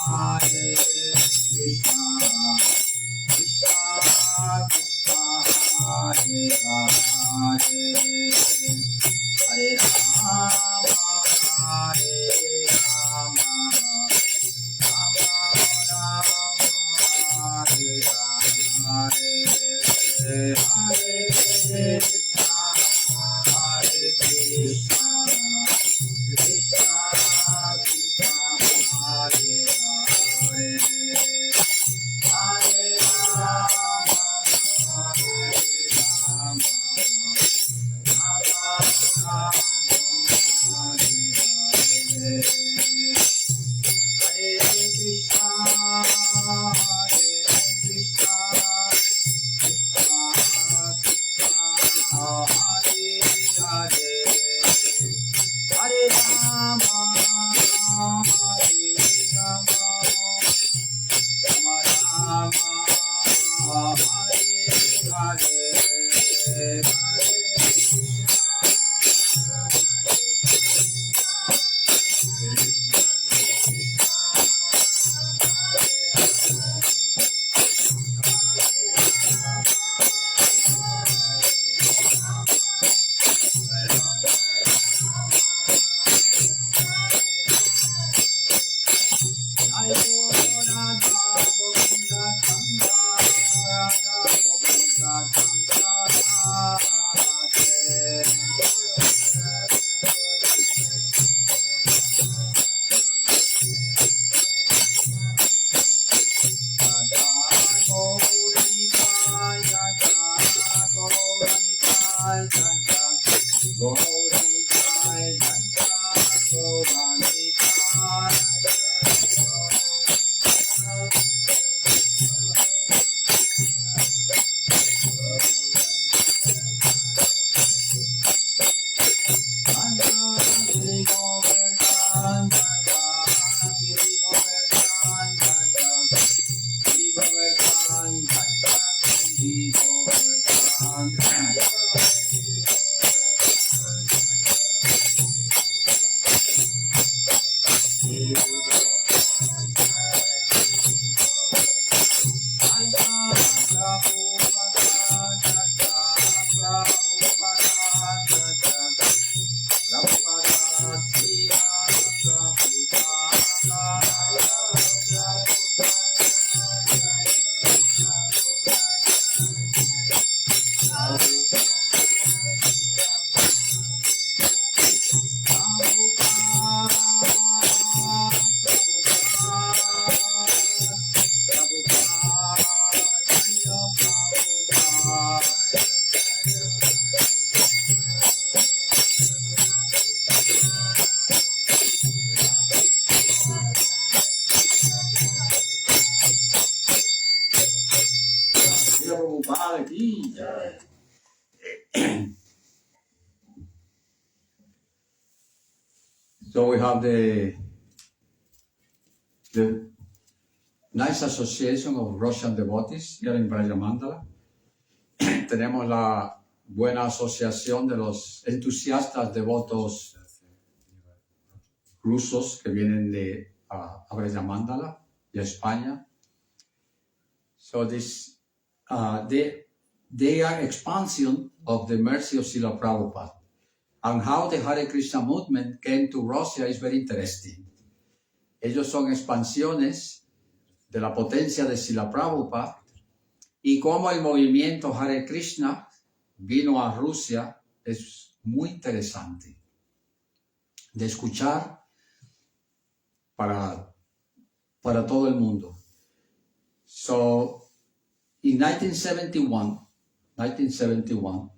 Hare Krishna, So we have the nice association of Russian devotees here in Brajamandala. Tenemos la buena asociación de los entusiastas devotos rusos que vienen a Brajamandala y a España. So this, they are expansion of the mercy of Srila Prabhupada. And how the Hare Krishna movement came to Russia is very interesting. Ellos son expansiones de la potencia de Srila Prabhupada y cómo el movimiento Hare Krishna vino a Rusia es muy interesante de escuchar para todo el mundo. So, in 1971,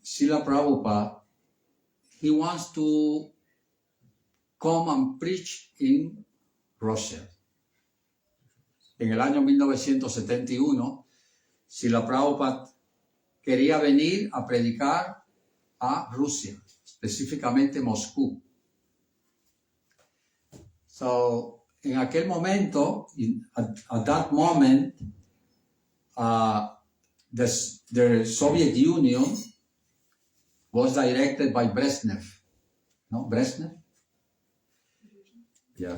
Srila Prabhupada, he wants to come and preach in Russia. En el año 1971, Srila Prabhupada quería venir a predicar a Rusia, específicamente Moscú. So, en aquel momento, at that moment, the Soviet Union was directed by Brezhnev. No, Brezhnev? Yeah.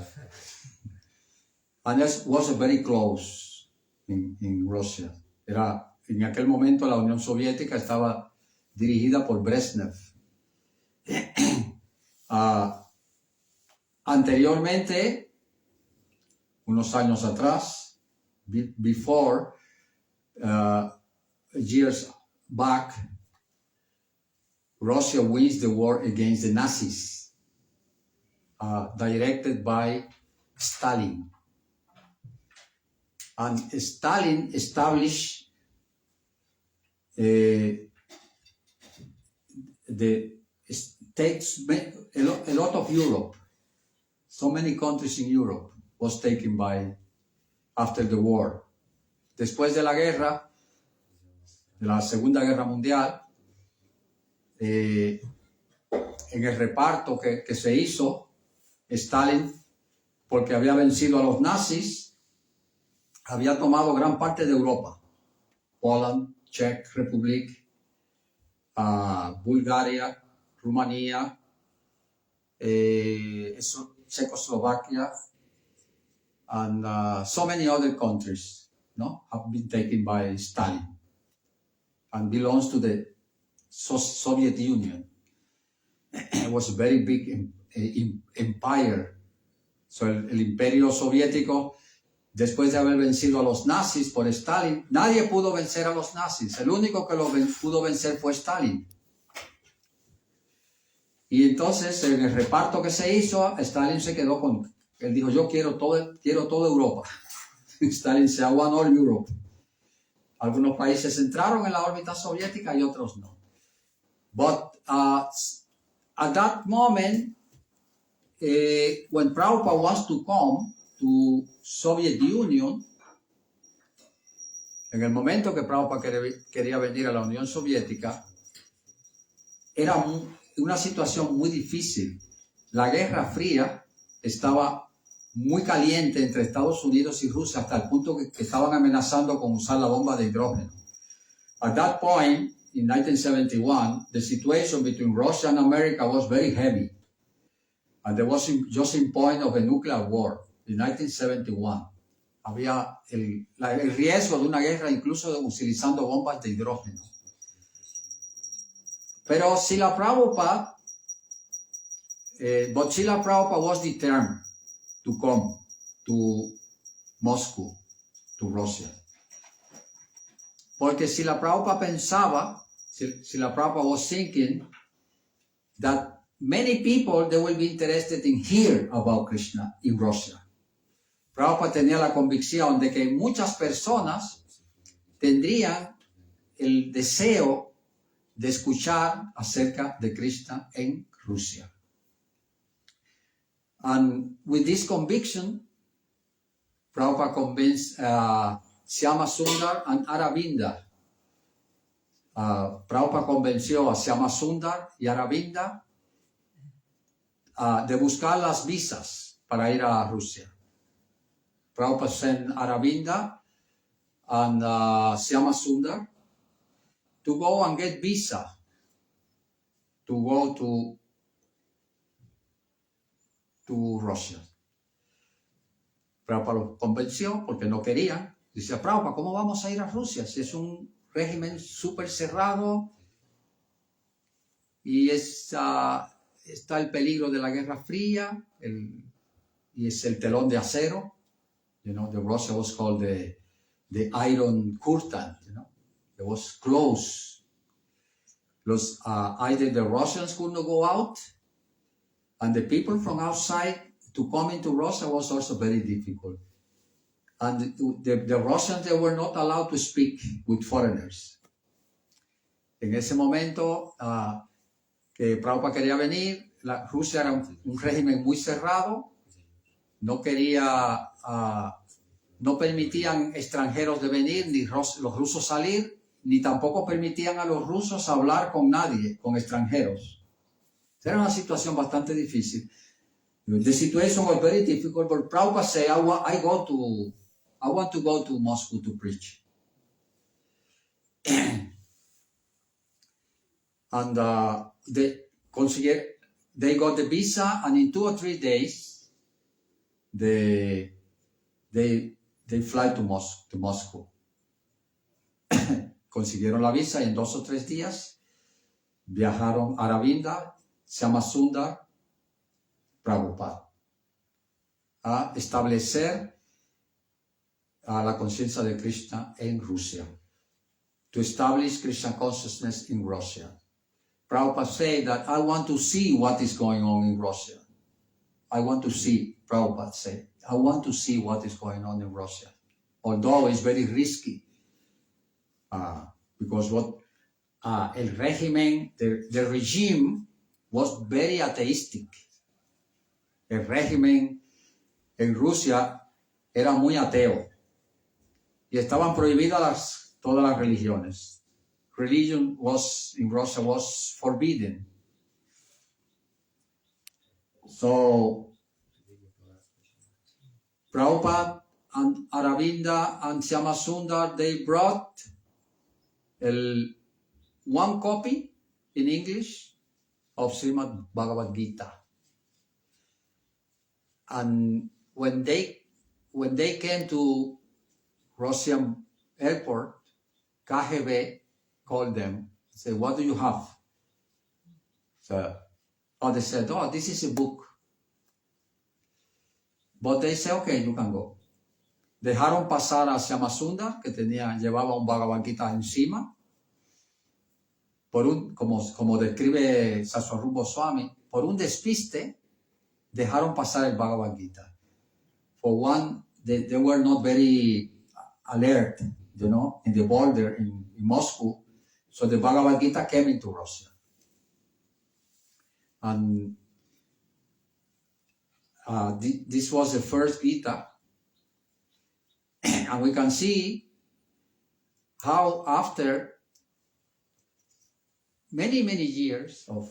And that was very close in Russia. En aquel momento la Unión Soviética estaba dirigida por Brezhnev. Anteriormente, unos años atrás, before, years back, Russia wins the war against the Nazis, directed by Stalin. And Stalin established takes a lot of Europe. So many countries in Europe was taken by after the war. Después de la guerra, de la Segunda Guerra Mundial, en el reparto que se hizo, Stalin, porque había vencido a los nazis, había tomado gran parte de Europa. Poland, Czech Republic, Bulgaria, Rumanía, Czechoslovakia, and so many other countries, no, have been taken by Stalin and belongs to the Soviet Union. It was a very big empire. So el imperio soviético, después de haber vencido a los nazis por Stalin, nadie pudo vencer a los nazis. El único que pudo vencer fue Stalin. Y entonces, en el reparto que se hizo, Stalin se quedó con... Él dijo, yo quiero toda Europa. Stalin se I want all Europe. Algunos países entraron en la órbita soviética y otros no. But at that moment, when Prabhupada wants to come to Soviet Union, en el momento que Prabhupada quería venir a la Unión Soviética, era una situación muy difícil. La Guerra Fría estaba muy caliente entre Estados Unidos y Rusia hasta el punto que estaban amenazando con usar la bomba de hidrógeno. At that point, in 1971, the situation between Russia and America was very heavy. And there was just in point of a nuclear war in 1971. Había el riesgo de una guerra incluso utilizando bombas de hidrógeno. Pero Srila Prabhupada, but Srila Prabhupada was determined to come to Moscow, to Russia. Porque Srila Prabhupada pensaba, Srila Prabhupada was thinking that many people, they will be interested in hear about Krishna in Russia. Prabhupada tenía la convicción de que muchas personas tendrían el deseo de escuchar acerca de Krishna en Rusia. And with this conviction, Prabhupada convinced Syama Sundar and Aravinda. Prabhupada convenció a Syama Sundar y Aravinda de buscar las visas para ir a Rusia. Prabhupada sent Aravinda and Syama Sundar to go and get visa to go to Russia. Prabhupada los convenció porque no querían. Dice, Prabhupada, ¿cómo vamos a ir a Rusia si es un régimen súper cerrado y está el peligro de la Guerra Fría y es el telón de acero? You know, the Russia was called the Iron Curtain, you know. It was closed. Either the Russians could not go out, and the people from outside to come into Russia was also very difficult. And the Russians, they were not allowed to speak with foreigners. En ese momento que Prabhupada quería venir, Rusia era un régimen muy cerrado, no permitían extranjeros de venir, ni los rusos salir, ni tampoco permitían a los rusos hablar con nadie, con extranjeros. Era una situación bastante difícil. The situation was very difficult, but Prabhupada said, I want to go to Moscow to preach. And they got the visa, and in 2 or 3 days, they fly to Moscow. Consiguieron la visa y en 2 o 3 días viajaron a Aravinda, Syama Sundar, Prabhupada, a establecer la conciencia de Krishna en Rusia, to establish Krishna consciousness in Russia. Prabhupada said that I want to see what is going on in Russia. I want to see, Prabhupada said, I want to see what is going on in Russia. Although it's very risky, because el régimen, the regime was very atheistic. El régimen en Rusia era muy ateo y estaban prohibidas todas las religiones. Religion in Russia was forbidden. So Prabhupada and Aravinda and Syama Sundar, they brought one copy in English of Srimad Bhagavad Gita. And when they came to Russian airport, KGB called them, said, what do you have? So, they said, this is a book. But they said, okay, you can go. Dejaron pasar a Syama Sundar, que llevaba un Bhagavad Gita encima. Como describe Saswarumbo Swami, por un despiste, dejaron pasar el Bhagavad Gita. For one, they were not very alert, you know, in the border in Moscow. So the Bhagavad Gita came into Russia. And this was the first Gita. And we can see how after many, many years of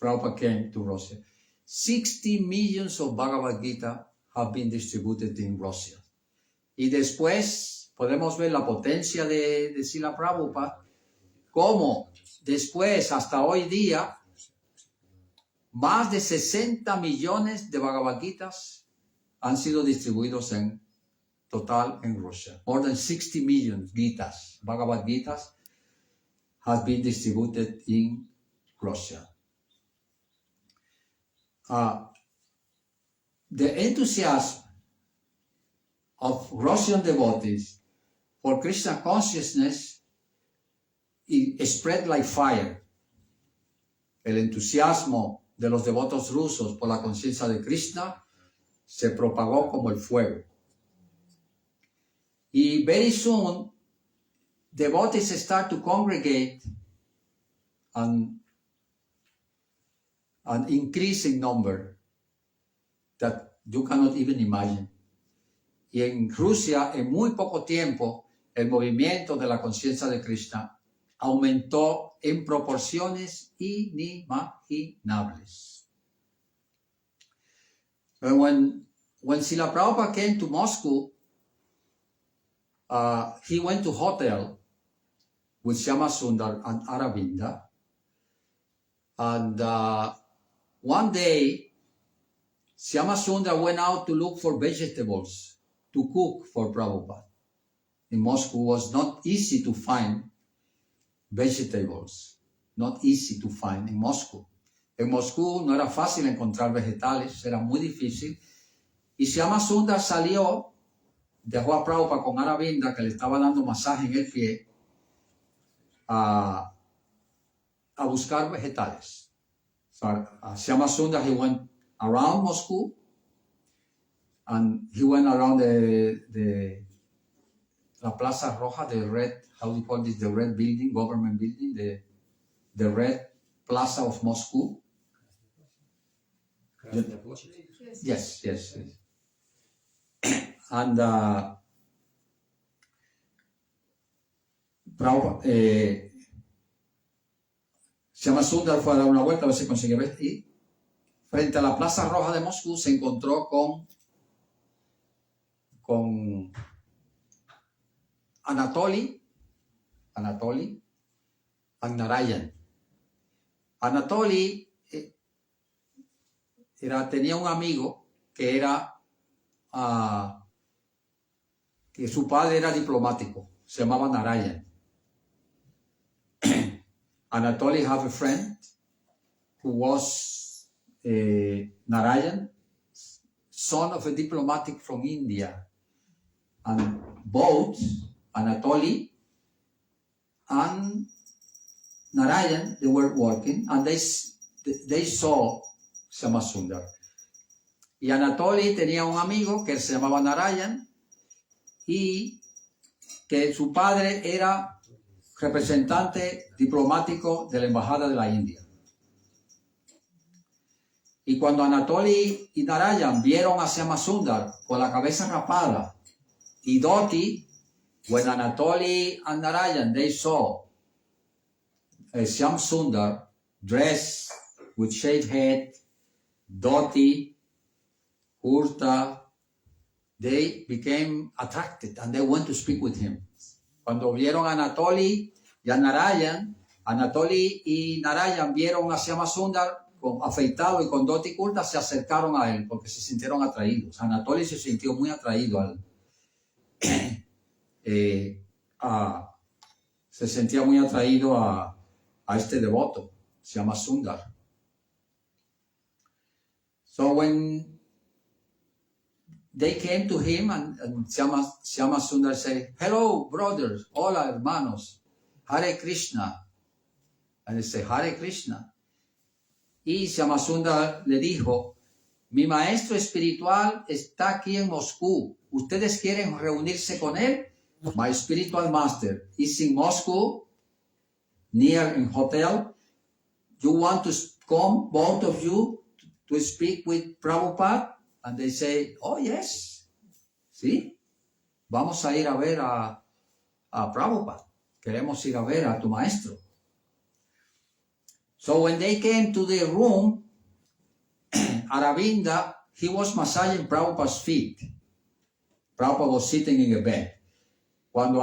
Prabhupada came to Russia, 60 millions of Bhagavad Gita have been distributed in Russia. Y después podemos ver la potencia de Srila Prabhupada, como después hasta hoy día, más de 60 millones de Bhagavad Gitas han sido distribuidos en total en Rusia. More than 60 million Gitas, Bhagavad Gitas, has been distributed in Russia. The enthusiasm of Russian devotees for Krishna consciousness spread like fire. El entusiasmo de los devotos rusos por la conciencia de Krishna se propagó como el fuego. Y very soon, devotees start to congregate and an increasing number that you cannot even imagine. Y en Rusia, en muy poco tiempo, el movimiento de la conciencia de Krishna aumentó en proporciones inimaginables. And when Srila Prabhupada came to Moscow, he went to hotel with Shyama Sundar and Aravinda. And one day, Shyama Sundar went out to look for vegetables to cook for Prabhupada. In Moscow, it was not easy to find vegetables. Not easy to find in Moscow. En Moscú no era fácil encontrar vegetales, era muy difícil. Y Shyama Sundar salió, dejó a Prabhupada con Aravinda, que le estaba dando masaje en el pie, a buscar vegetales. So, Shyama Sundar, he went around Moscow, and he went around la Plaza Roja, the red, how do you call this, the red building, government building, the red plaza of Moscow. Yes. And Shyama Sundar fue a dar una vuelta a ver si conseguía ver, y frente a la Plaza Roja de Moscú se encontró con Anatoly and Narayan. Anatoly tenía un amigo que que su padre era diplomático, se llamaba Narayan. Anatoly had a friend who was Narayan, son of a diplomatic from India. And both Anatoly and Narayan, they were working, and they saw Shyama Sundar. Y Anatoly tenía un amigo que se llamaba Narayan y que su padre era representante diplomático de la Embajada de la India. Y cuando Anatoly y Narayan vieron a Shyama Sundar con la cabeza rapada y dhoti, when Anatoly and Narayan, they saw Shyama Sundar dressed with shaved head, dhoti, kurta, they became attracted and they went to speak with him. Cuando vieron a Anatoly y a Narayan, Anatoly y Narayan vieron a Shyama Sundar afeitado y con dhoti kurta, se acercaron a él porque se sintieron atraídos. Anatoly se sintió muy atraído se sentía muy atraído a este devoto, Shyama Sundar. So when they came to him and Shyama Sundar said, "Hello, brothers, hola, hermanos, Hare Krishna." And they say, "Hare Krishna." Y Shyama Sundar le dijo, "Mi maestro espiritual está aquí en Moscú. ¿Ustedes quieren reunirse con él? My spiritual master is in Moscow, near in hotel. You want to come, both of you, to speak with Prabhupada?" And they say, "Oh, yes. Sí, vamos a ir a ver a Prabhupada. Queremos ir a ver a tu maestro." So when they came to the room, Aravinda, he was massaging Prabhupada's feet. Prabhupada was sitting in a bed. Cuando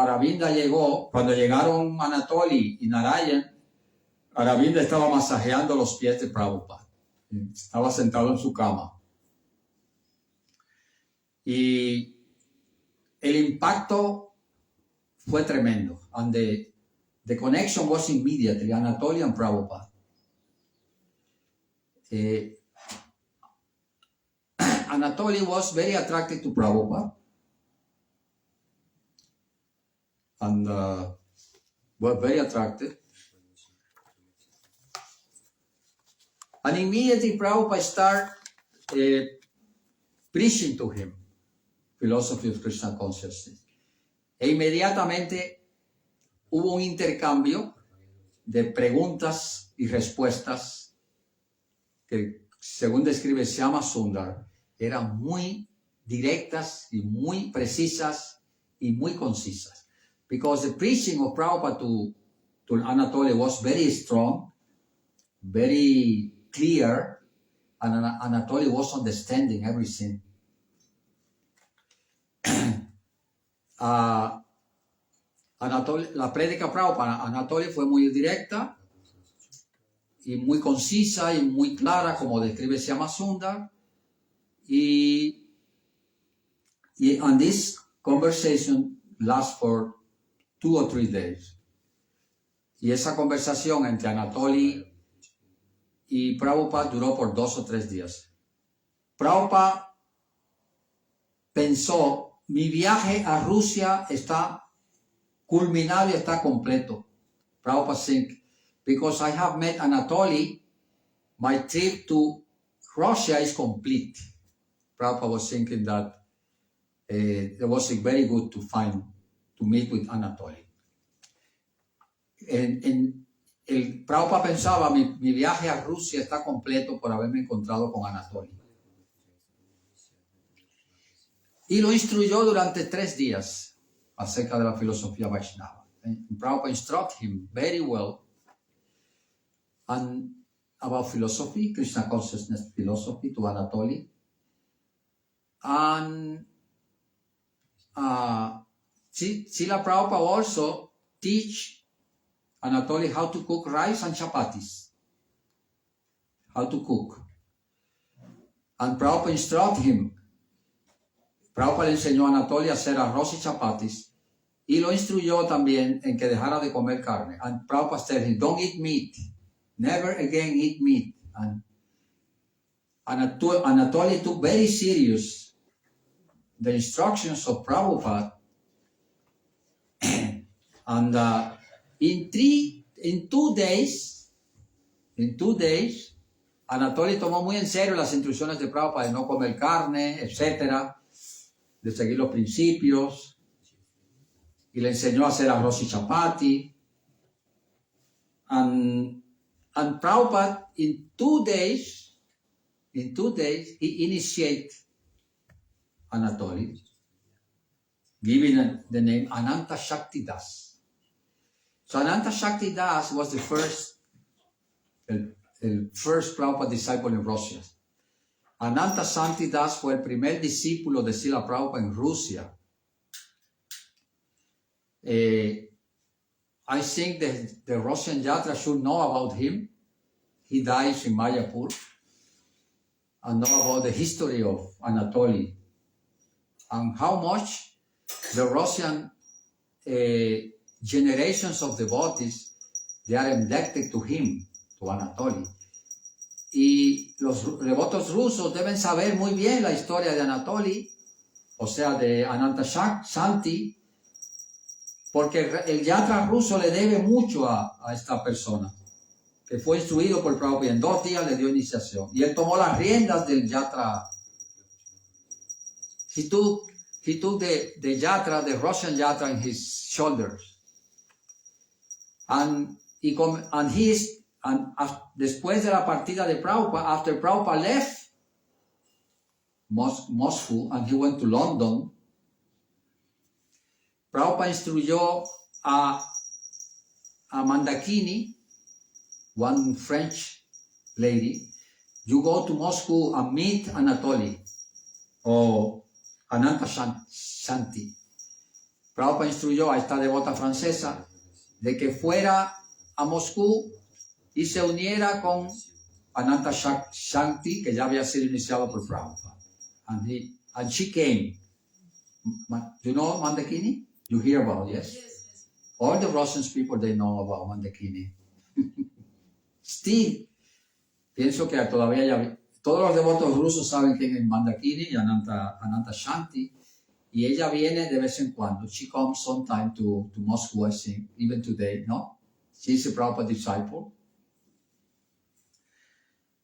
llegaron Anatoly y Narayan, Aravinda estaba masajeando los pies de Prabhupada. Estaba sentado en su cama. Y el impacto fue tremendo. And the connection was immediately, Anatoly and Prabhupada. Anatoly was very attracted to Prabhupada. And were very attracted. And immediately Prabhupada started preaching to him philosophy of Krishna consciousness. E inmediatamente hubo un intercambio de preguntas y respuestas que, según describe Shyama Sundar, eran muy directas y muy precisas y muy concisas. Because the preaching of Prabhupada to Anatoly was very strong, very clear, and Anatoly was understanding everything. La prédica Prabhupada, Anatoly fue muy directa y muy concisa y muy clara, como describe Shama Sundar. And this conversation lasts for 2 or 3 days. Y esa conversación entre Anatoly y Prabhupada duró por 2 o 3 días. Prabhupada pensó, mi viaje a Rusia está culminado y está completo. Prabhupada think, because I have met Anatoly, my trip to Russia is complete. Prabhupada was thinking that it was very good to meet with Anatoly. El Prabhupada pensaba, mi viaje a Rusia está completo por haberme encontrado con Anatoly. Y lo instruyó durante 3 días acerca de la filosofía Vaishnava. And Prabhupada instructed him very well about philosophy, Krishna consciousness philosophy to Anatoly. And Srila Prabhupada also teach Anatoly how to cook rice and chapatis. How to cook. And Prabhupada instructed him. Prabhupada le enseñó a Anatoly a hacer arroz y chapatis. Y lo instruyó también en que dejara de comer carne. And Prabhupada said him, don't eat meat. Never again eat meat. And Anatoly took very serious the instructions of Prabhupada. And in 2 days, Anatoly tomó muy en serio las instrucciones de Prabhupada de no comer carne, etcétera, de seguir los principios, y le enseñó a hacer arroz y chapati. And Prabhupada, in 2 days, he initiated Anatoly, giving the name Ananta Shakti Das. So Ananta Shakti Das was the first Prabhupada disciple in Russia. Ananta Shakti Das fue el primer discípulo de Srila Prabhupada en Rusia. I think the Russian Yatra should know about him. He dies in Mayapur. And know about the history of Anatoly. And how much the Russian generations of devotees, they are indebted to him, to Anatoly. Y los devotos rusos deben saber muy bien la historia de Anatoly, o sea, de Ananta Shanti, porque el yatra ruso le debe mucho a esta persona, que fue instruido por Prabhupada y en 2 días le dio iniciación. Y él tomó las riendas del yatra. He took the yatra, the Russian yatra, in his shoulders. Después de la partida de Prabhupada, after Prabhupada left Moscow and he went to London, Prabhupada instruyó a Mandakini, one French lady, you go to Moscow and meet Anatoly, or Ananta Shanti. Prabhupada instruyó a esta devota francesa de que fuera a Moscú y se uniera con Ananta Shanti, que ya había sido iniciado por Prabhupada. And she came. You know Mandakini? You hear about it, yes? Yes. All the Russian people, they know about Mandakini. Still, pienso que todavía todos los devotos rusos saben quién es Mandakini y Ananta Shanti. Y ella viene de vez en cuando. She comes sometime to Moscow, I think, even today, no? She's a Prabhupada disciple.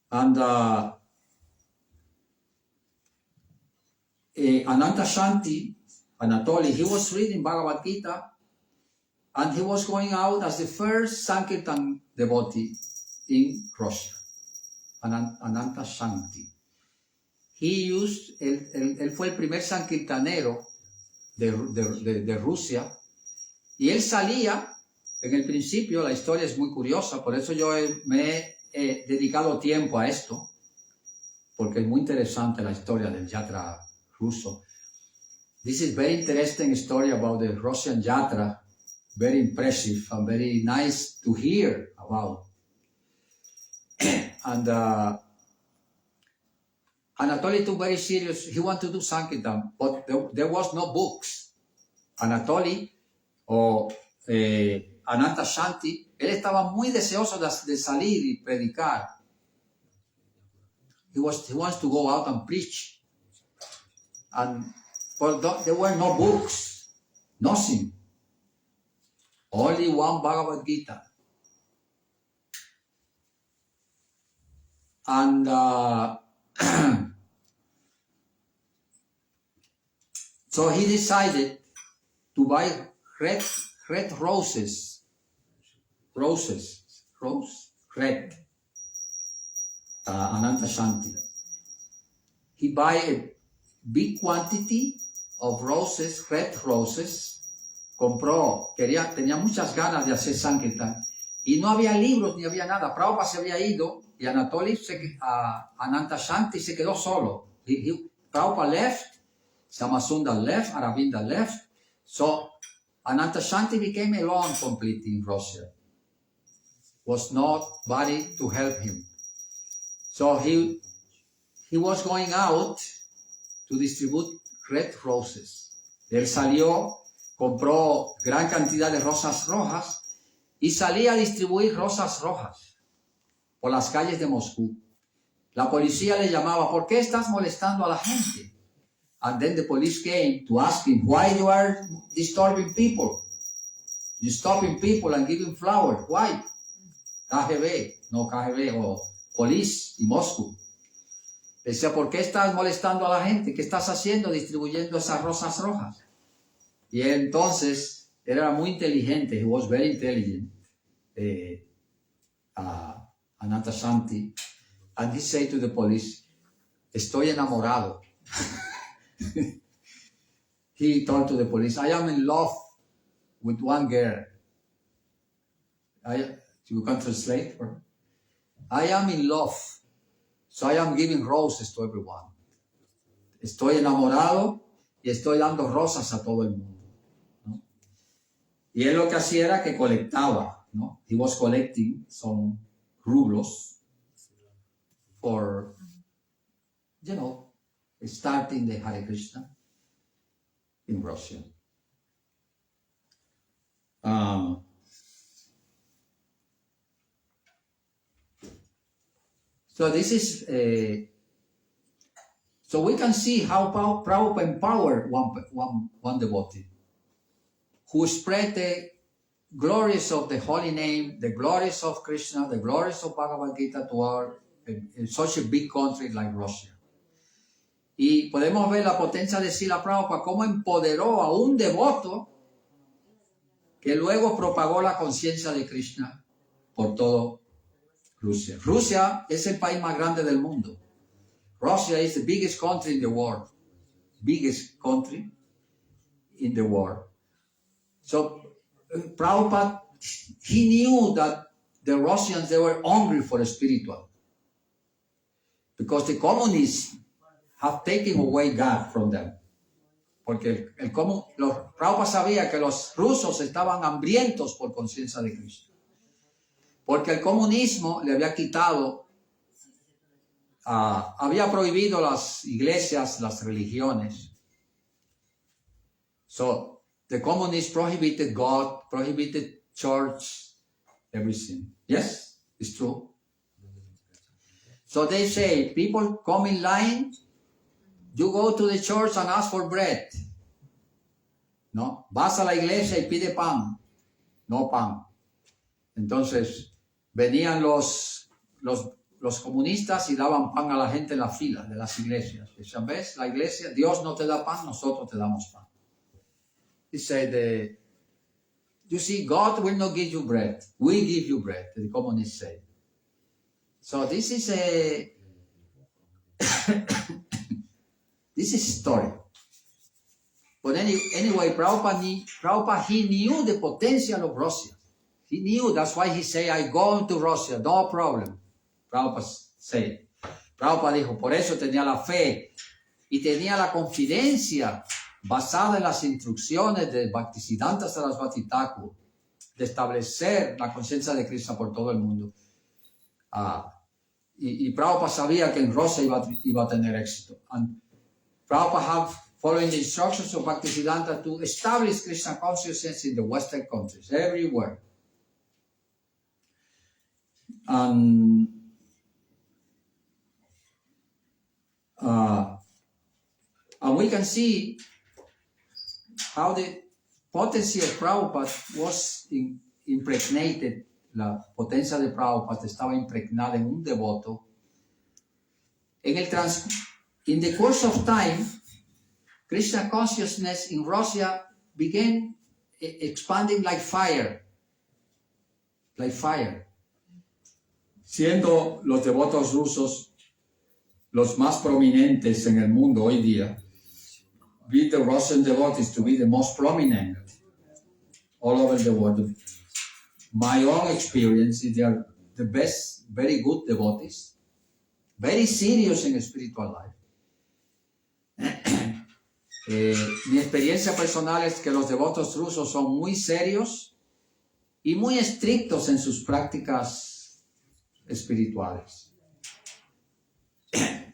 And Ananta Shanti, Anatoly, he was reading Bhagavad Gita, and he was going out as the first Sankirtan devotee in Russia, Ananta Shanti. Él fue el primer sankirtanero de Rusia, y él salía, en el principio, la historia es muy curiosa, por eso yo me he dedicado tiempo a esto. porque es muy interesante la historia del yatra ruso. This is very interesting story about the Russian yatra, very impressive and very nice to hear about. And Anatoly took very serious. He wanted to do Sankirtan, but there was no books. Anatoly o Ananta Shanti, él estaba muy deseoso de salir y predicar. He wants to go out and preach. But there were no books, nothing. Only one Bhagavad Gita. And so he decided to buy red roses. Red. Ananta Shanti. He buy a big quantity of roses, red roses. Compró, tenía muchas ganas de hacer Sankirtan. Y no había libros ni había nada. Prabhupada se había ido y Ananta Shanti se quedó solo. Prabhupada left, Samasunda left, Aravinda left. So Ananta Shanti became alone completely in Russia. Was nobody to help him. So he was going out to distribute red roses. Él salió, compró gran cantidad de rosas rojas y salía a distribuir rosas rojas por las calles de Moscú. La policía le llamaba, ¿por qué estás molestando a la gente? And then the police came to ask him, why you are disturbing people? You stopping people and giving flowers. Why? KGB o police in Moscú. Decía, ¿por qué estás molestando a la gente? ¿Qué estás haciendo distribuyendo esas rosas rojas? Y entonces, era muy inteligente. He was very intelligent. Ananta Shanti. And he said to the police, estoy enamorado. He told to the police, I am in love with one girl. You can translate? I am in love. So I am giving roses to everyone. Estoy enamorado y estoy dando rosas a todo el mundo, ¿no? Y él lo que hacía era que colectaba, ¿no? He was collecting some rublos for, starting the Hare Krishna in Russia. So this is, so we can see how Prabhupada empowered one devotee who spread the glories of the holy name, the glories of Krishna, the glories of Bhagavad Gita to in such a big country like Russia. Y podemos ver la potencia de Srila Prabhupada cómo empoderó a un devoto que luego propagó la conciencia de Krishna por todo Rusia. Rusia es el país más grande del mundo. Russia is the biggest country in the world. Biggest country in the world. So Prabhupada, he knew that the Russians, they were hungry for spiritual. Because the communists have taken away God from them. Porque Prabhupada sabía que los rusos estaban hambrientos por conciencia de Cristo. Porque el comunismo le había quitado, había prohibido las iglesias, las religiones. So, the communists prohibited God, prohibited church, everything. Yes, it's true. So they say, people come in line, you go to the church and ask for bread. No, vas a la iglesia y pide pan. No pan. Entonces, venían los comunistas y daban pan a la gente en la fila de las iglesias. Decían, ¿ves? La iglesia, Dios no te da pan, nosotros te damos pan. He said, you see, God will not give you bread. We give you bread, the communists say. So this is this is story. But anyway, Prabhupada, he knew the potential of Russia. He knew, that's why he said, I go to Russia, no problem. Prabhupada said. Prabhupada dijo, por eso tenía la fe y tenía la confidencia basada en las instrucciones de Bhaktisiddhanta Sarasvati Thakur de establecer la conciencia de Krishna por todo el mundo. Y Prabhupada sabía que en Rusia iba a tener éxito. And Prabhupada have following the instructions of Bhaktisiddhanta to establish Krishna consciousness in the Western countries, everywhere. And we can see how the potency of Prabhupada was impregnated. La potencia de Prabhupada estaba impregnada en un devoto. In the course of time, Krishna consciousness in Russia began expanding like fire. Like fire. Siendo los devotos rusos los más prominentes en el mundo hoy día, be the Russian devotees to be the most prominent all over the world. My own experience is they are the best, very good devotees, very serious in spiritual life. Mi experiencia personal es que los devotos rusos son muy serios y muy estrictos en sus prácticas espirituales.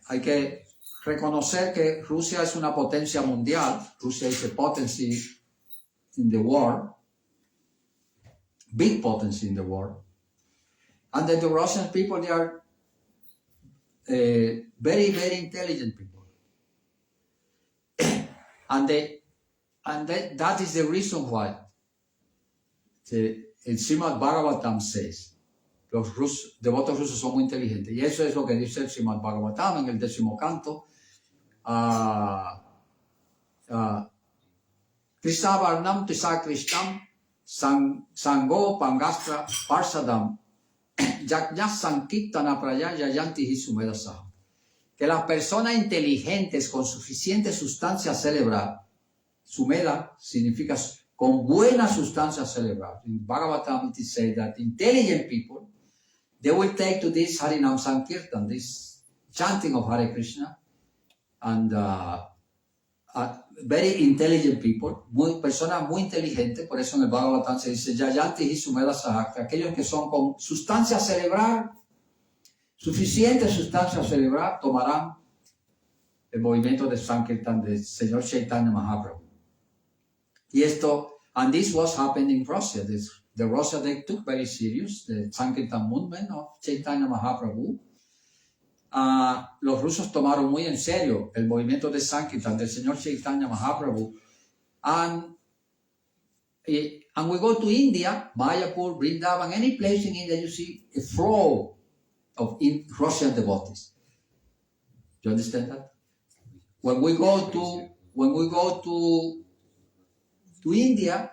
Hay que reconocer que Rusia es una potencia mundial. Rusia is a potency in the world. Big potency in the world. And that the Russian people, they are very, very intelligent people. That is the reason why el Srimad Bhagavatam says, los devotos rusos son muy inteligentes. Y eso es lo que dice el Srimad Bhagavatam en el 10º canto. Krishna Varnam Tisa Krishnam Sango Pangastra Parsadam Yajna Sankirtana Praya Yayanti Hisumedasa. Que las personas inteligentes con suficiente sustancia cerebral, Sumeda significa con buena sustancia cerebral. In Bhagavatam it is said that intelligent people, they will take to this Harinam Sankirtan, this chanting of Hare Krishna, and very intelligent people, personas muy inteligentes, por eso en el Bhagavatam se dice Yayanti Hisumeda Saha, que aquellos que son con sustancia cerebral, suficiente sustancia cerebral, tomarán el movimiento de Sankirtan del Señor Chaitanya Mahaprabhu. Y esto, and this was happening in Russia. The Russia, they took very serious the Sankirtan movement of Chaitanya Mahaprabhu. Los rusos tomaron muy en serio el movimiento de Sankirtan del Señor Chaitanya Mahaprabhu. And we go to India, Mayapur, Vrindavan, any place in India, you see a flow of Russian devotees. Do you understand that? When we go to India,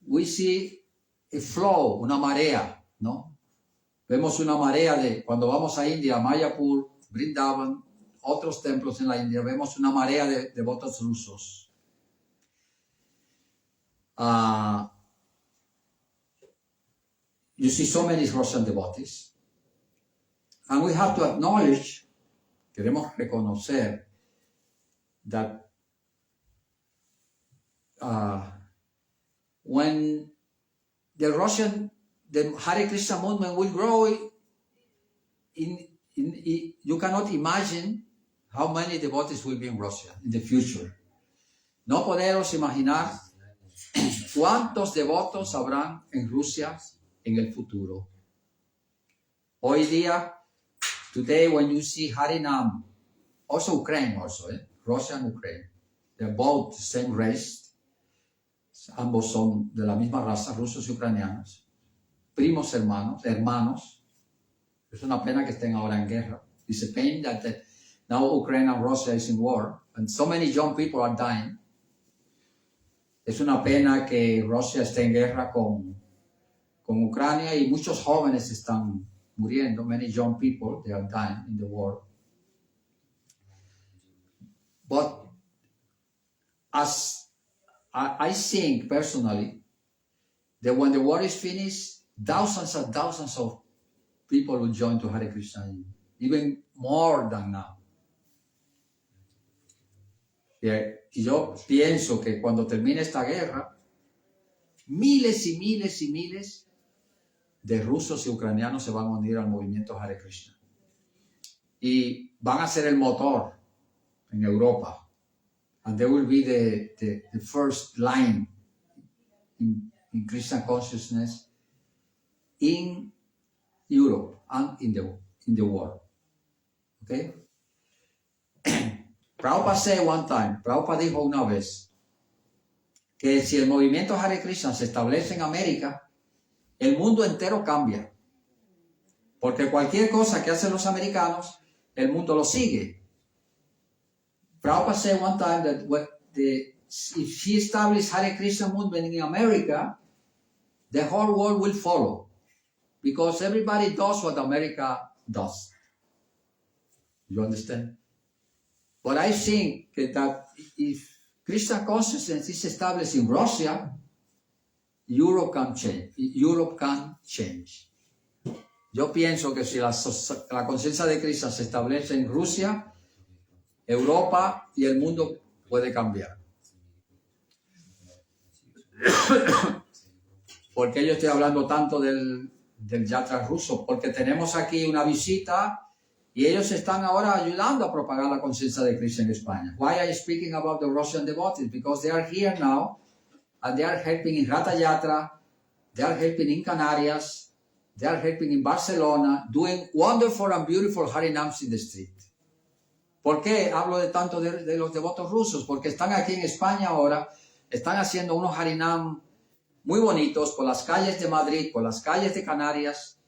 we see a flow, una marea, ¿no? Vemos una marea de, cuando vamos a India, Mayapur, Vrindavan, otros templos en la India, vemos una marea de devotos rusos. You see so many Russian devotees. And we have to acknowledge, queremos reconocer, that when the Hare Krishna movement will grow, you cannot imagine how many devotees will be in Russia in the future. No podemos imaginar cuántos devotos habrán en Rusia en el futuro. Hoy día, today when you see Harinam, also Ukraine also, Russia and Ukraine, they're both the same race. Ambos son de la misma raza, rusos y ucranianos, primos hermanos. Es una pena que estén ahora en guerra. It's a pain that now Ukraine and Russia is in war, and so many young people are dying. Es una pena que Rusia esté en guerra con Ucrania y muchos jóvenes están muriendo. Many young people, they are dying in the war. But as I think personally that when the war is finished, thousands and thousands of people will join to Hare Krishna even more than now. Y yo pienso que cuando termine esta guerra, miles y miles y miles de rusos y ucranianos se van a unir al movimiento Hare Krishna. Y van a ser el motor en Europa. And they will be the first line in Christian consciousness in Europe and in the world. Okay? Prabhupada said one time, Prabhupada dijo una vez, que si el movimiento Hare Krishna se establece en América, el mundo entero cambia. Porque cualquier cosa que hacen los americanos, el mundo lo sigue. Prabhupada said one time that if he established Hare Krishna movement in America, the whole world will follow. Because everybody does what America does. You understand? But I think that if Krishna consciousness is established in Russia, Europe can change. Yo pienso que si la conciencia de Krishna se establece en Rusia, Europa y el mundo puede cambiar. ¿Por qué yo estoy hablando tanto del yatra ruso? Porque tenemos aquí una visita y ellos están ahora ayudando a propagar la conciencia de Krishna en España. Why are you speaking about the Russian devotees? Because they are here now and they are helping in Ratha Yatra, they are helping in Canarias, they are helping in Barcelona, doing wonderful and beautiful Harinams in the street. ¿Por qué hablo tanto de los devotos rusos? Porque están aquí en España ahora, están haciendo unos Harinam muy bonitos por las calles de Madrid, por las calles de Canarias,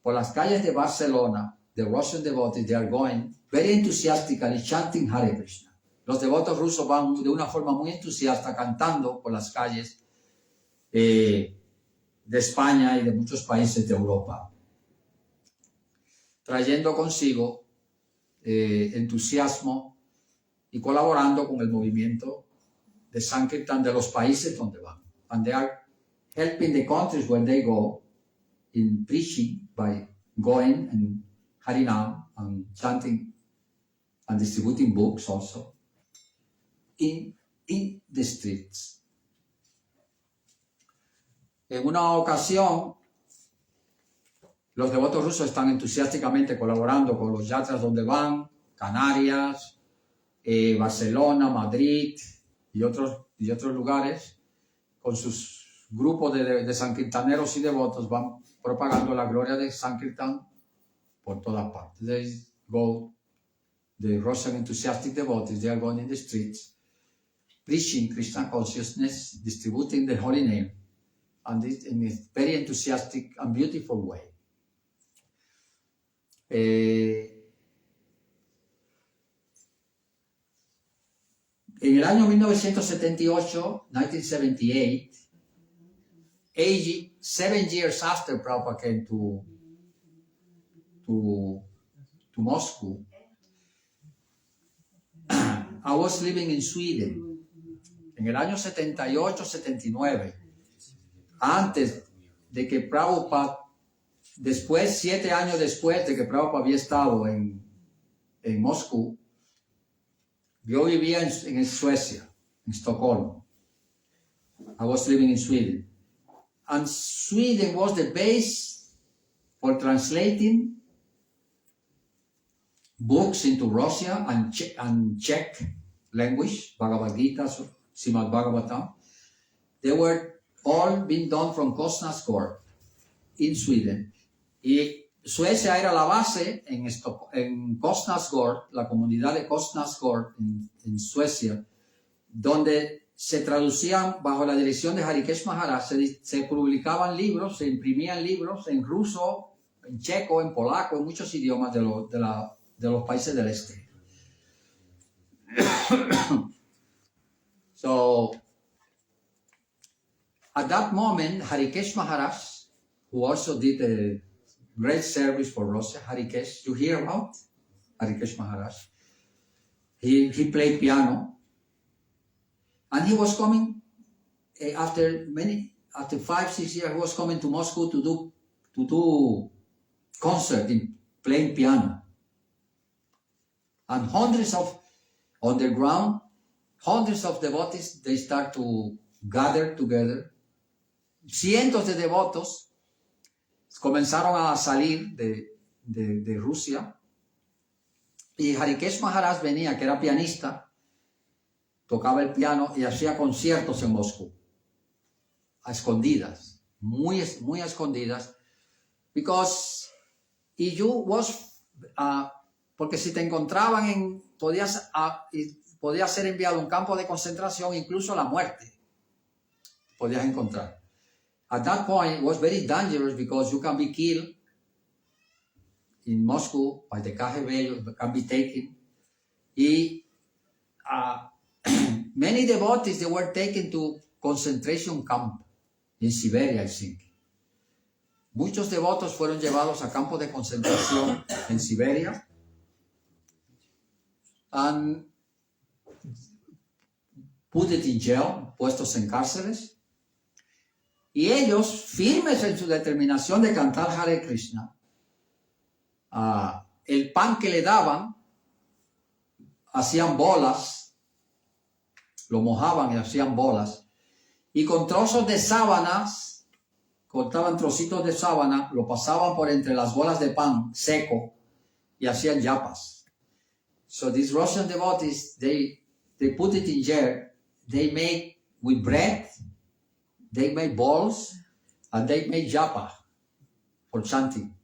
por las calles de Barcelona. The Russian devotees, they are going very enthusiastically chanting Hare Krishna. Los devotos rusos van de una forma muy entusiasta cantando por las calles de España y de muchos países de Europa, trayendo consigo entusiasmo y colaborando con el movimiento de Sankirtan de los países donde van. And they are helping the countries where they go in preaching by going and Harinam and chanting and distributing books also in the streets. En una ocasión, los devotos rusos están entusiásticamente colaborando con los yatras donde van, Canarias, Barcelona, Madrid y otros lugares, con sus grupos de sankirtaneros y devotos van propagando la gloria de Sankirtan por todas partes. They go, the Russian enthusiastic devotees, they are going in the streets, preaching Krishna consciousness, distributing the holy name, and this in a very enthusiastic and beautiful way. En el año 1978, 1978, 7 years after Prabhupada came to Moscow, I was living in Sweden. En el año 78, 79, antes de que Prabhupada, 7 años después de que Prabhupada había estado en Moscú, yo vivía en Suecia, en Estocolmo. I was living in Sweden. And Sweden was the base for translating books into Russia and Czech language, Bhagavad Gita, Srimad Bhagavatam. They were all being done from Kostnadsgård in Sweden. Y Suecia era la base en Kostnadsgård, la comunidad de Kostnadsgård en Suecia, donde se traducían bajo la dirección de Harikesh Maharaj, se publicaban libros, se imprimían libros en ruso, en checo, en polaco, en muchos idiomas de los países del este. So, at that moment, Harikesh Maharaj, who also did a great service for Russia, Harikesh, you hear about Harikesh Maharaj? He played piano, and he was coming after 5-6 years. He was coming to Moscow to do concert in playing piano. And hundreds of, on the ground, hundreds of devotees, they start to gather together. Cientos de devotos comenzaron a salir de Rusia. Y Harikesh Maharaj venía, que era pianista, tocaba el piano y hacía conciertos en Moscú, a escondidas, muy a escondidas, because if you was, porque si te encontraban podías ser enviado a un campo de concentración, incluso la muerte podías encontrar. At that point, it was very dangerous because you can be killed in Moscow by the KGB, you can be taken. Y many devotees, they were taken to concentration camp in Siberia, I think. Muchos devotos fueron llevados a campos de concentración en Siberia and put it in jail, puestos en cárceles. Y ellos, firmes en su determinación de cantar Hare Krishna, el pan que le daban, hacían bolas, lo mojaban y hacían bolas, y con trozos de sábanas, cortaban trocitos de sábana, lo pasaban por entre las bolas de pan seco y hacían yapas. So these Russian devotees, they put it in jar, they make with bread, they make balls, and they make japa for chanting.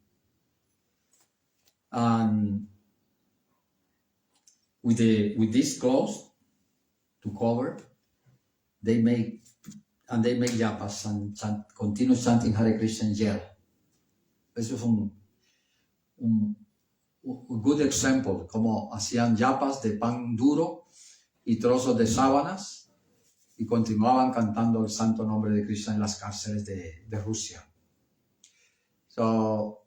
With these clothes to cover, they make yapas and continue chanting Hare Krishna in jail. Eso es un good example, como hacían yapas de pan duro y trozos de sábanas y continuaban cantando el santo nombre de Krishna en las cárceles de Rusia. So,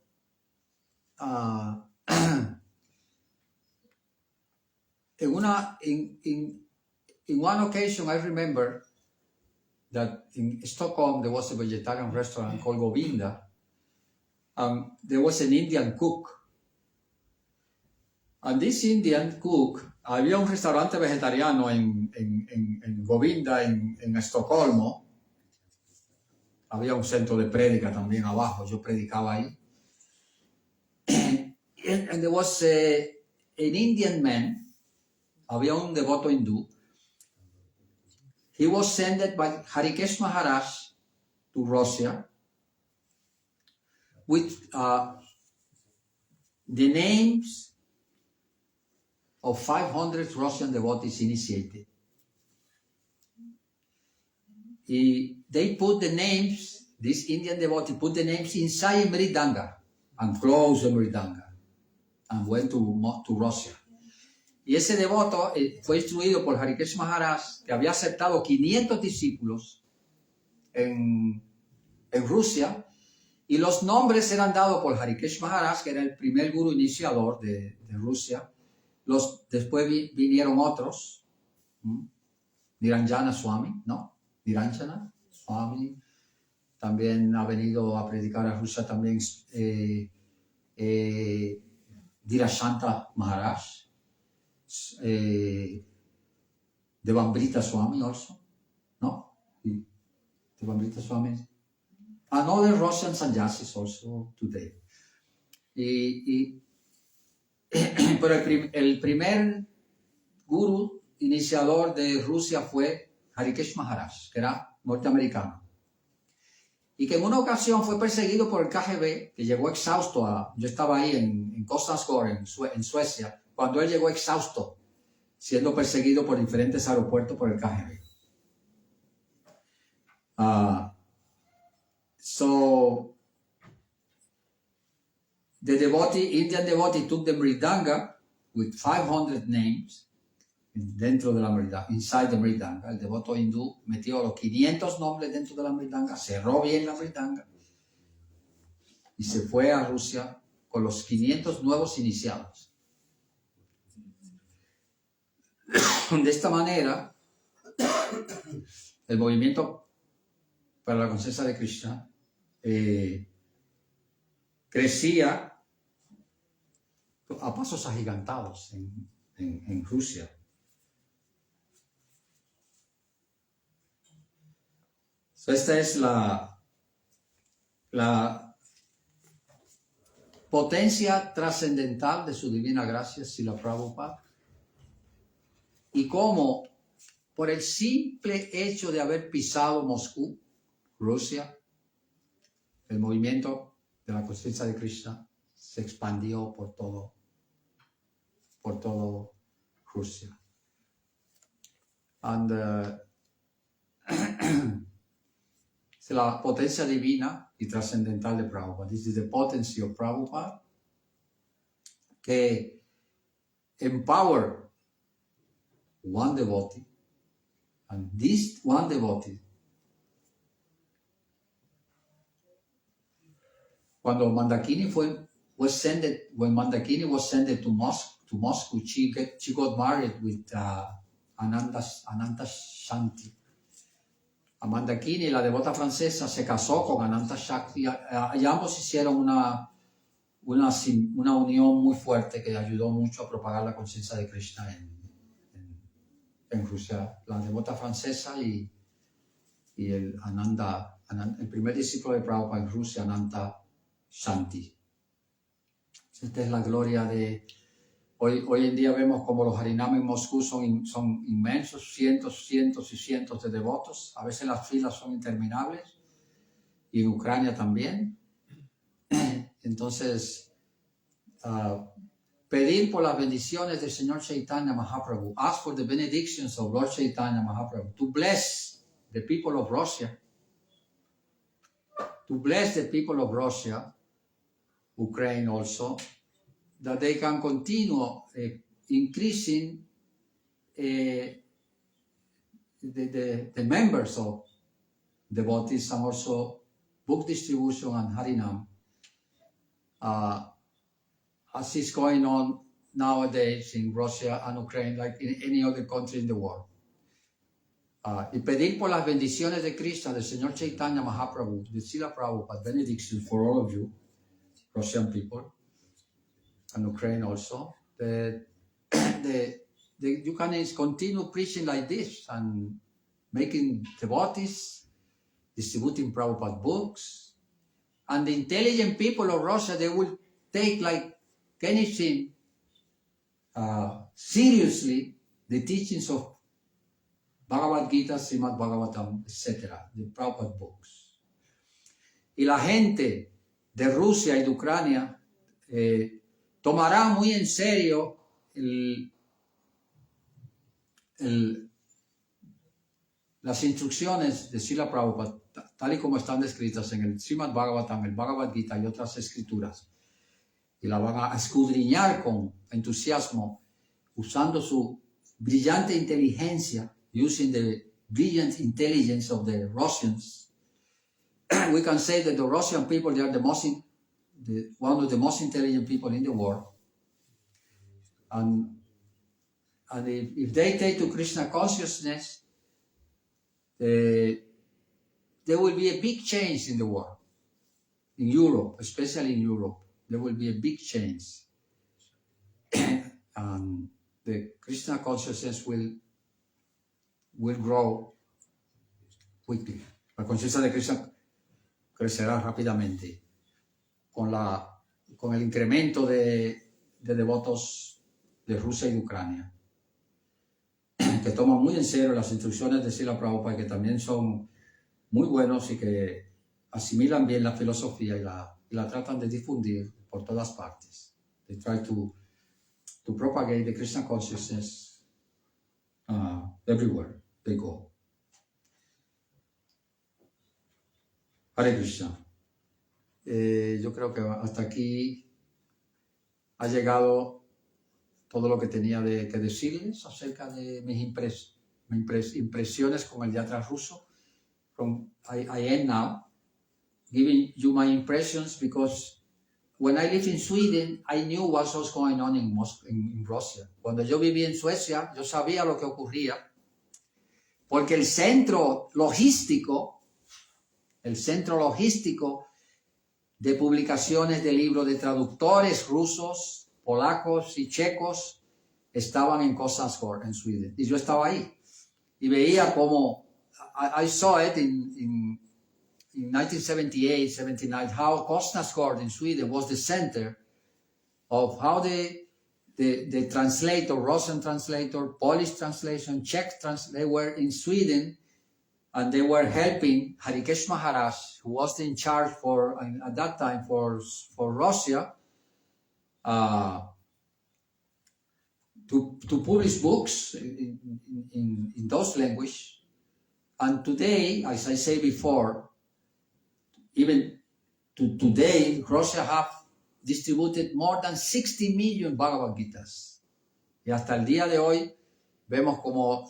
in one occasion, I remember that in Stockholm there was a vegetarian restaurant called Govinda. There was an Indian cook. And this Indian cook, había un restaurante vegetariano en Govinda, en Estocolmo. Había un centro de prédica también abajo, yo predicaba ahí. And there was an Indian man, había un devoto hindú. He was sent by Harikesh Maharaj to Russia with the names of 500 Russian devotees initiated. They put the names, this Indian devotee put the names inside a mridanga and closed the mridanga and went to Russia. Y ese devoto fue instruido por Harikesh Maharaj, que había aceptado 500 discípulos en Rusia, y los nombres eran dados por Harikesh Maharaj, que era el primer gurú iniciador de Rusia. Después vinieron otros, Niranjana Swami, ¿no? Niranjana Swami, también ha venido a predicar a Rusia también Dirashanta Maharaj, Devamrita Swami also, ¿no? Devamrita Swami. Another Russian sannyasis also today. Pero el primer gurú iniciador de Rusia fue Harikesh Maharaj, que era norteamericano. Y que en una ocasión fue perseguido por el KGB, que llegó exhausto yo estaba ahí en Kostnadsgård, en Suecia, cuando él llegó exhausto, siendo perseguido por diferentes aeropuertos por el KGB. So, the Indian devotee took the mridanga with 500 names dentro de la mridanga, inside the mridanga. El devoto hindú metió los 500 nombres dentro de la mridanga, cerró bien la mridanga y se fue a Rusia con los 500 nuevos iniciados. De esta manera, el movimiento para la conciencia de Krishna crecía a pasos agigantados en Rusia. Esta es la potencia trascendental de su divina gracia, Srila Prabhupada, y cómo por el simple hecho de haber pisado Moscú, Rusia, el movimiento de la conciencia de Krishna se expandió por todo Rusia. And es la potencia divina y trascendental de Prabhupada. This is the potency of Prabhupada que empower one devotee, and this one devotee, cuando Mandakini was sent to Moscow, she got married with Ananta Shanti. A Mandakini, la devota francesa, se casó con Ananta Shakti y ambos hicieron una unión muy fuerte que ayudó mucho a propagar la conciencia de Krishna en Rusia. La devota francesa y el el primer discípulo de Prabhupada en Rusia, Ananta Shanti. Esta es la gloria de... Hoy en día vemos como los Harinam en Moscú son inmensos, cientos y cientos de devotos. A veces las filas son interminables. Y en Ucrania también. Entonces, pedir por las bendiciones del Señor Chaitanya Mahaprabhu. Ask for the benedictions of Lord Chaitanya Mahaprabhu. To bless the people of Russia. To bless the people of Russia, Ukraine also, that they can continue increasing the members of devotees and also book distribution and Harinam, as is going on nowadays in Russia and Ukraine, like in any other country in the world. Y pedir por las bendiciones de Krishna, del Señor Chaitanya Mahaprabhu, de Srila Prabhupada, benediction for all of you, Russian people, and Ukraine also, that you can continue preaching like this and making devotees, distributing Prabhupada books, and the intelligent people of Russia, they will take like anything seriously the teachings of Bhagavad Gita, Srimad Bhagavatam, etc., the Prabhupada books. Y la gente de Rusia y de Ucrania tomará muy en serio las instrucciones de Srila Prabhupada, tal y como están descritas en el Srimad Bhagavatam, el Bhagavad Gita y otras escrituras, y la van a escudriñar con entusiasmo, usando su brillante inteligencia, using the brilliant intelligence of the Russians. We can say that the Russian people, they are one of the most intelligent people in the world. And if they take to Krishna consciousness, there will be a big change in the world. In Europe, especially in Europe, there will be a big change. And the Krishna consciousness will grow quickly. La conciencia de Krishna crecerá rápidamente con el incremento de devotos de Rusia y de Ucrania, que toman muy en serio las instrucciones de Srila Prabhupada, que también son muy buenos y que asimilan bien la filosofía y la tratan de difundir por todas partes. They try to propagate the Krishna consciousness everywhere they go. Hare Krishna. Yo creo que hasta aquí ha llegado todo lo que tenía que decirles acerca de mis impresiones con el yatra ruso. I end now giving you my impressions, because when I lived in Sweden, I knew what was going on in Russia. Cuando yo viví en Suecia, yo sabía lo que ocurría, porque el centro logístico de publicaciones de libros de traductores rusos, polacos y checos estaban en Kostnadsgård, en Sweden. Y yo estaba ahí. Y veía como, I saw it in 1978, 79, how Kostnadsgård in Sweden was the center of how the translator, Russian translator, Polish translation, Czech translation, they were in Sweden, and they were helping Harikesh Maharaj, who was in charge for, at that time, for Russia, to publish books in those languages. And today, as I say before, even today, Russia have distributed more than 60 million Bhagavad Gitas. Y hasta el día de hoy vemos como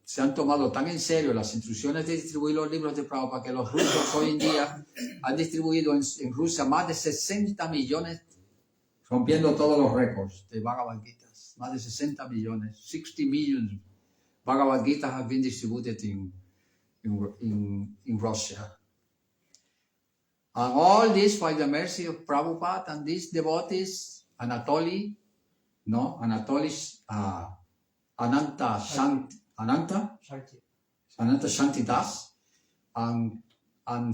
se han tomado tan en serio las instrucciones de distribuir los libros de Prabhupada que los rusos hoy en día han distribuido en Rusia más de 60 millones, rompiendo todos los récords de Bhagavad Gitas. Más de 60 millones, 60 million Bhagavad Gitas have been distributed in Russia. And all this by the mercy of Prabhupada and these devotees, Ananta Shanti Das, and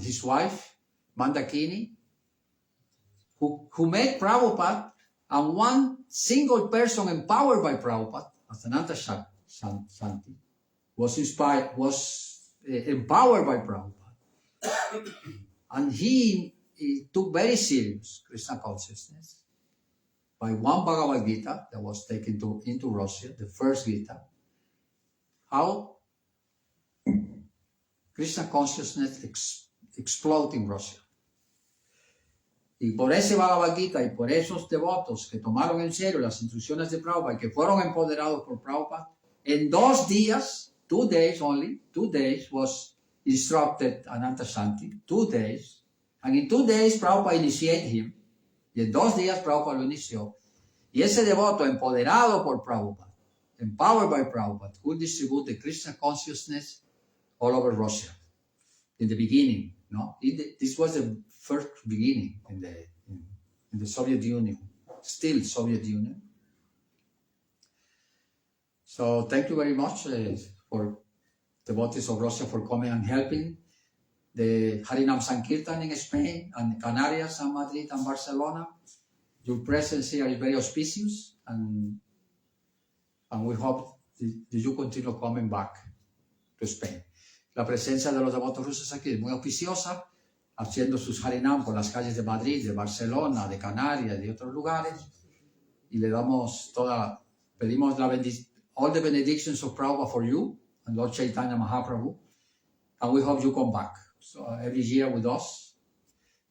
his wife, Mandakini, who made Prabhupada, and one single person empowered by Prabhupada, as Ananta Shanti, was empowered by Prabhupada. And he took very serious Krishna consciousness by one Bhagavad Gita that was taken into Russia, the first Gita, how Krishna consciousness exploded in Russia. Y por ese Bhagavad Gita y por esos devotos que tomaron en serio las instrucciones de Prabhupada y que fueron empoderados por Prabhupada, en 2 días, 2 days only, 2 days was instructed Ananta Shanti, 2 days, and in 2 days Prabhupada initiated him, y en 2 días Prabhupada lo inició, y ese devoto empoderado por Prabhupada, empowered by Prabhupada, could distribute the Krishna consciousness all over Russia in the beginning. No, this was the first beginning in the Soviet Union, still Soviet Union. So thank you very much for devotees of Russia for coming and helping the Harinam Sankirtan in Spain and Canarias and Madrid and Barcelona. Your presence here is very auspicious, and we hope that you continue coming back to Spain. La presencia de los devotos rusos aquí es muy auspiciosa, haciendo sus Harinam por las calles de Madrid, de Barcelona, de Canarias y de otros lugares, y le damos pedimos all the benedictions of Prabhupada for you and Lord Chaitanya Mahaprabhu, and we hope you come back every year with us,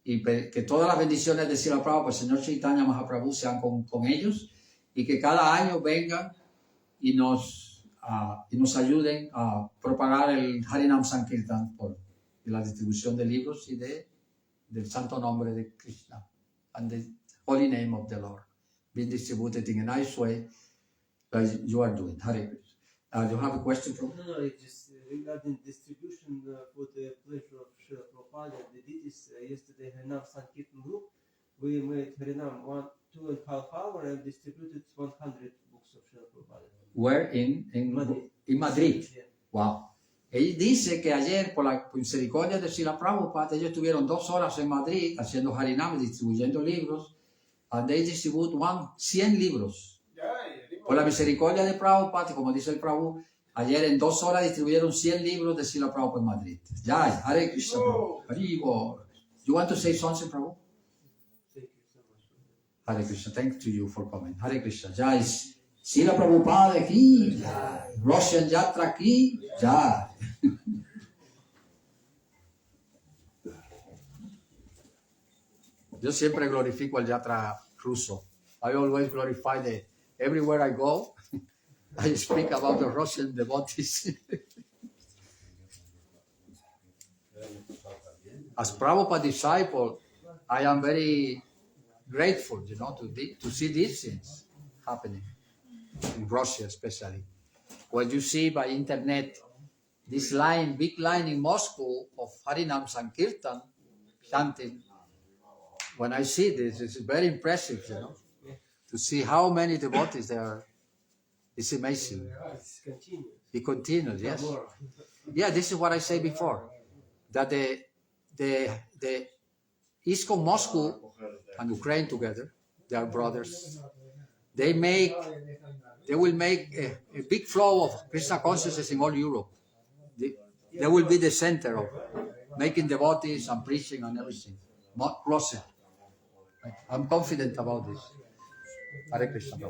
y que todas las bendiciones de Srila Prabhupada, el Señor Chaitanya Mahaprabhu, sean con ellos, y que cada año vengan y nos ayuden a propagar el Harinam Sankirtan por la distribución de libros y del santo nombre de Krishna and the holy name of the Lord being distributed in a nice way like you are doing. Hare Krishna. You have a question from? No, it's just regarding distribution for the pleasure of Srila Prabhupada. They did this yesterday, Harinam Sankirtan group. We made Harinam 2.5 hours and distributed 100 books of Srila Prabhupada. Where? In Madrid. Yeah. Wow. Él dice que ayer, por la misericordia de Srila Prabhupada, ellos estuvieron 2 horas en Madrid haciendo Harinam y distribuyendo libros, and they distribute 100 libros. Por la misericordia de Prabhupada, como dice el Prabhu, ayer en 2 horas distribuyeron 100 libros de Srila Prabhupada en Madrid. Jai, Hare Krishna, Prabhu. Haribo. You want to say something, Prabhu? Thank you so much. Hare Krishna, thank to you for coming. Hare Krishna, Jai. Srila Prabhupada aquí, Jai. Russian Yatra aquí, Jai. Yo siempre glorifico el Yatra ruso. I always glorify everywhere I go, I speak about the Russian devotees. As Prabhupada disciple, I am very grateful, to see these things happening in Russia, especially. When you see by internet this big line in Moscow of Harinam Sankirtan chanting, when I see this, it's very impressive, to see how many devotees there are It's amazing. It's continuous. It continues, yes. More. Yeah, this is what I said before. That the East Coast, Moscow and Ukraine together, they are brothers. They will make a big flow of Krishna consciousness in all Europe. They will be the center of making devotees and preaching and everything. Not cross it. I'm confident about this. Hare Krishna.